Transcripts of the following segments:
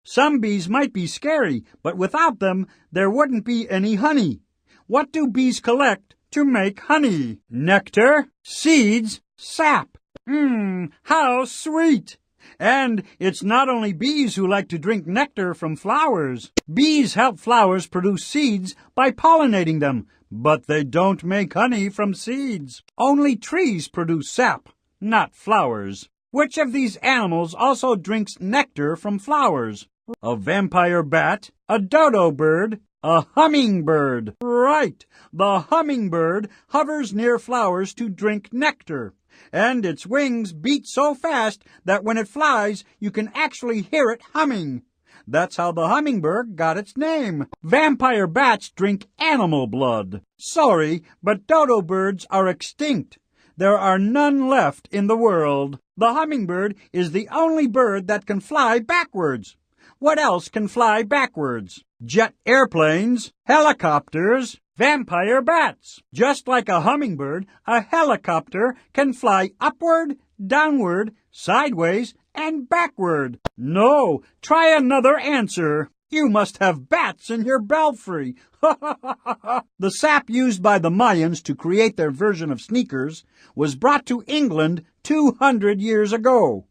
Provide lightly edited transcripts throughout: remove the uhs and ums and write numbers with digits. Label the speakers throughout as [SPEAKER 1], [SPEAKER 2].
[SPEAKER 1] Some bees might be scary, but without them, there wouldn't be any honey. What do bees collect to make honey? Nectar, seeds, sap. How sweet! And it's not only bees who like to drink nectar from flowers. Bees help flowers produce seeds by pollinating them, but they don't make honey from seeds. Only trees produce sap, not flowers. Which of these animals also drinks nectar from flowers? A vampire bat, a dodo bird, a hummingbird. Right, the hummingbird hovers near flowers to drink nectar. And its wings beat so fast that when it flies, you can actually hear it humming. That's how the hummingbird got its name. Vampire bats drink animal blood. Sorry, but dodo birds are extinct. There are none left in the world. The hummingbird is the only bird that can fly backwards. What else can fly backwards? Jet airplanes, helicopters, vampire bats. Just like a hummingbird, a helicopter can fly upward, downward, sideways, and backward. No, try another answer. You must have bats in your belfry. The sap used by the Mayans to create their version of sneakers was brought to England 200 years ago.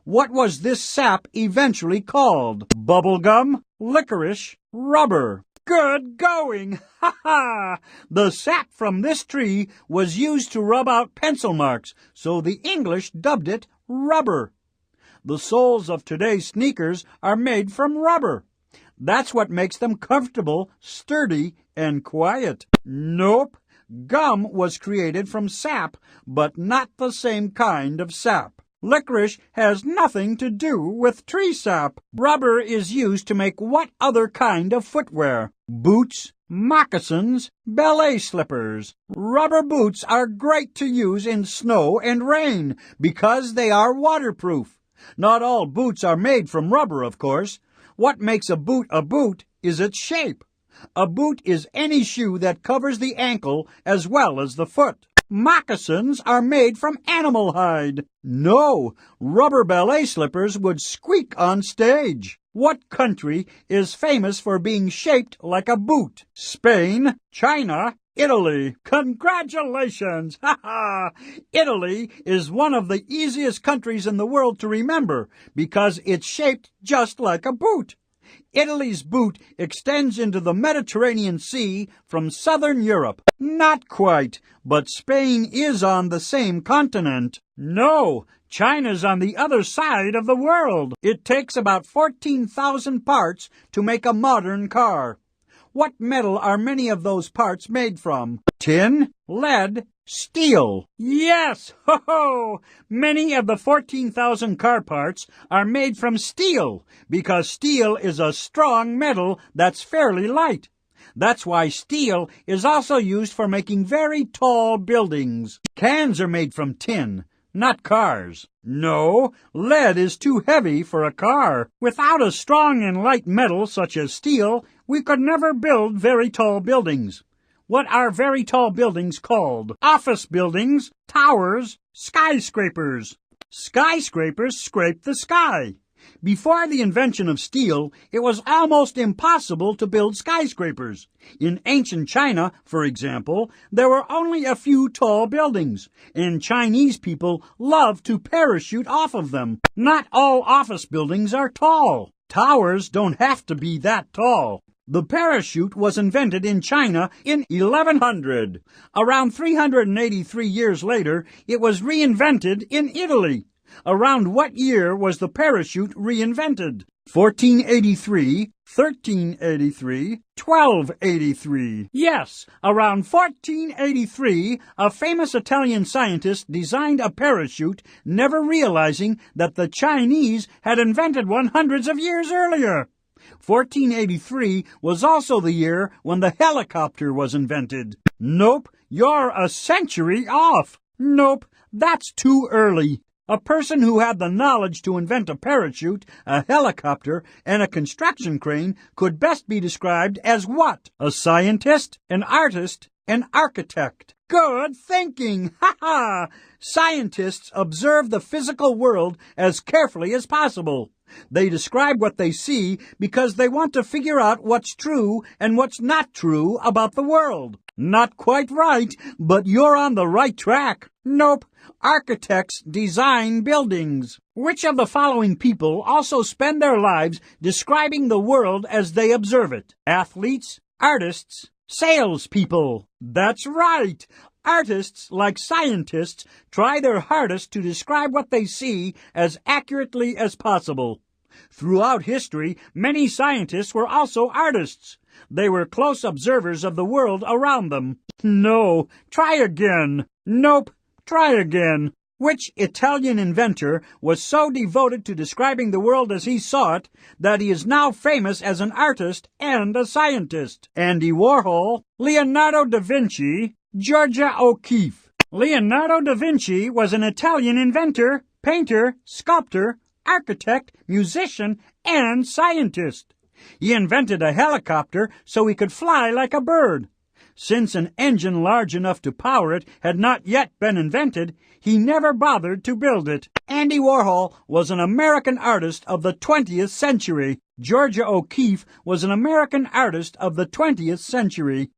[SPEAKER 1] What was this sap eventually called? Bubblegum, licorice, rubber. Good going! Ha ha! The sap from this tree was used to rub out pencil marks, so the English dubbed it rubber. The soles of today's sneakers are made from rubber. That's what makes them comfortable, sturdy, and quiet. Nope. Gum was created from sap, but not the same kind of sap. Licorice has nothing to do with tree sap. Rubber is used to make what other kind of footwear? Boots, moccasins, ballet slippers. Rubber boots are great to use in snow and rain because they are waterproof. Not all boots are made from rubber, of course. What makes a boot is its shape. A boot is any shoe that covers the ankle as well as the foot. Moccasins are made from animal hide. No, rubber ballet slippers would squeak on stage. What country is famous for being shaped like a boot? Spain, China, Italy. Congratulations! Ha ha! Italy is one of the easiest countries in the world to remember because it's shaped just like a boot. Italy's boot extends into the Mediterranean Sea from southern Europe. Not quite, but Spain is on the same continent. No, China's on the other side of the world. It takes about 14,000 parts to make a modern car. What metal are many of those parts made from? Tin, lead, steel. Yes! Ho-ho! Many of the 14,000 car parts are made from steel because steel is a strong metal that's fairly light. That's why steel is also used for making very tall buildings. Cans are made from tin, not cars. No, lead is too heavy for a car. Without a strong and light metal such as steel, we could never build very tall buildings. What are very tall buildings called? Office buildings, towers, skyscrapers. Skyscrapers scrape the sky. Before the invention of steel, it was almost impossible to build skyscrapers. In ancient China, for example, there were only a few tall buildings, and Chinese people love to parachute off of them. Not all office buildings are tall. Towers don't have to be that tall. The parachute was invented in China in 1100. Around 383 years later, it was reinvented in Italy. Around what year was the parachute reinvented? 1483, 1383, 1283. Yes, around 1483, a famous Italian scientist designed a parachute, never realizing that the Chinese had invented one hundreds of years earlier. 1483 was also the year when the helicopter was invented. Nope, you're a century off. Nope, that's too early. A person who had the knowledge to invent a parachute, a helicopter, and a construction crane could best be described as what? A scientist, an artist, an architect. Good thinking! Ha ha! Scientists observe the physical world as carefully as possible. They describe what they see because they want to figure out what's true and what's not true about the world. Not quite right, but you're on the right track. Nope. Architects design buildings. Which of the following people also spend their lives describing the world as they observe it? Athletes, artists, salespeople. That's right. Artists, like scientists, try their hardest to describe what they see as accurately as possible. Throughout history, many scientists were also artists. They were close observers of the world around them. No, try again. Nope, try again. Which Italian inventor was so devoted to describing the world as he saw it that he is now famous as an artist and a scientist? Andy Warhol, Leonardo Da Vinci, Georgia O'Keeffe. Leonardo da Vinci was an Italian inventor, painter, sculptor, architect, musician, and scientist. He invented a helicopter so he could fly like a bird. Since an engine large enough to power it had not yet been invented, he never bothered to build it. Andy Warhol was an American artist of the 20th century. Georgia O'Keeffe was an American artist of the 20th century.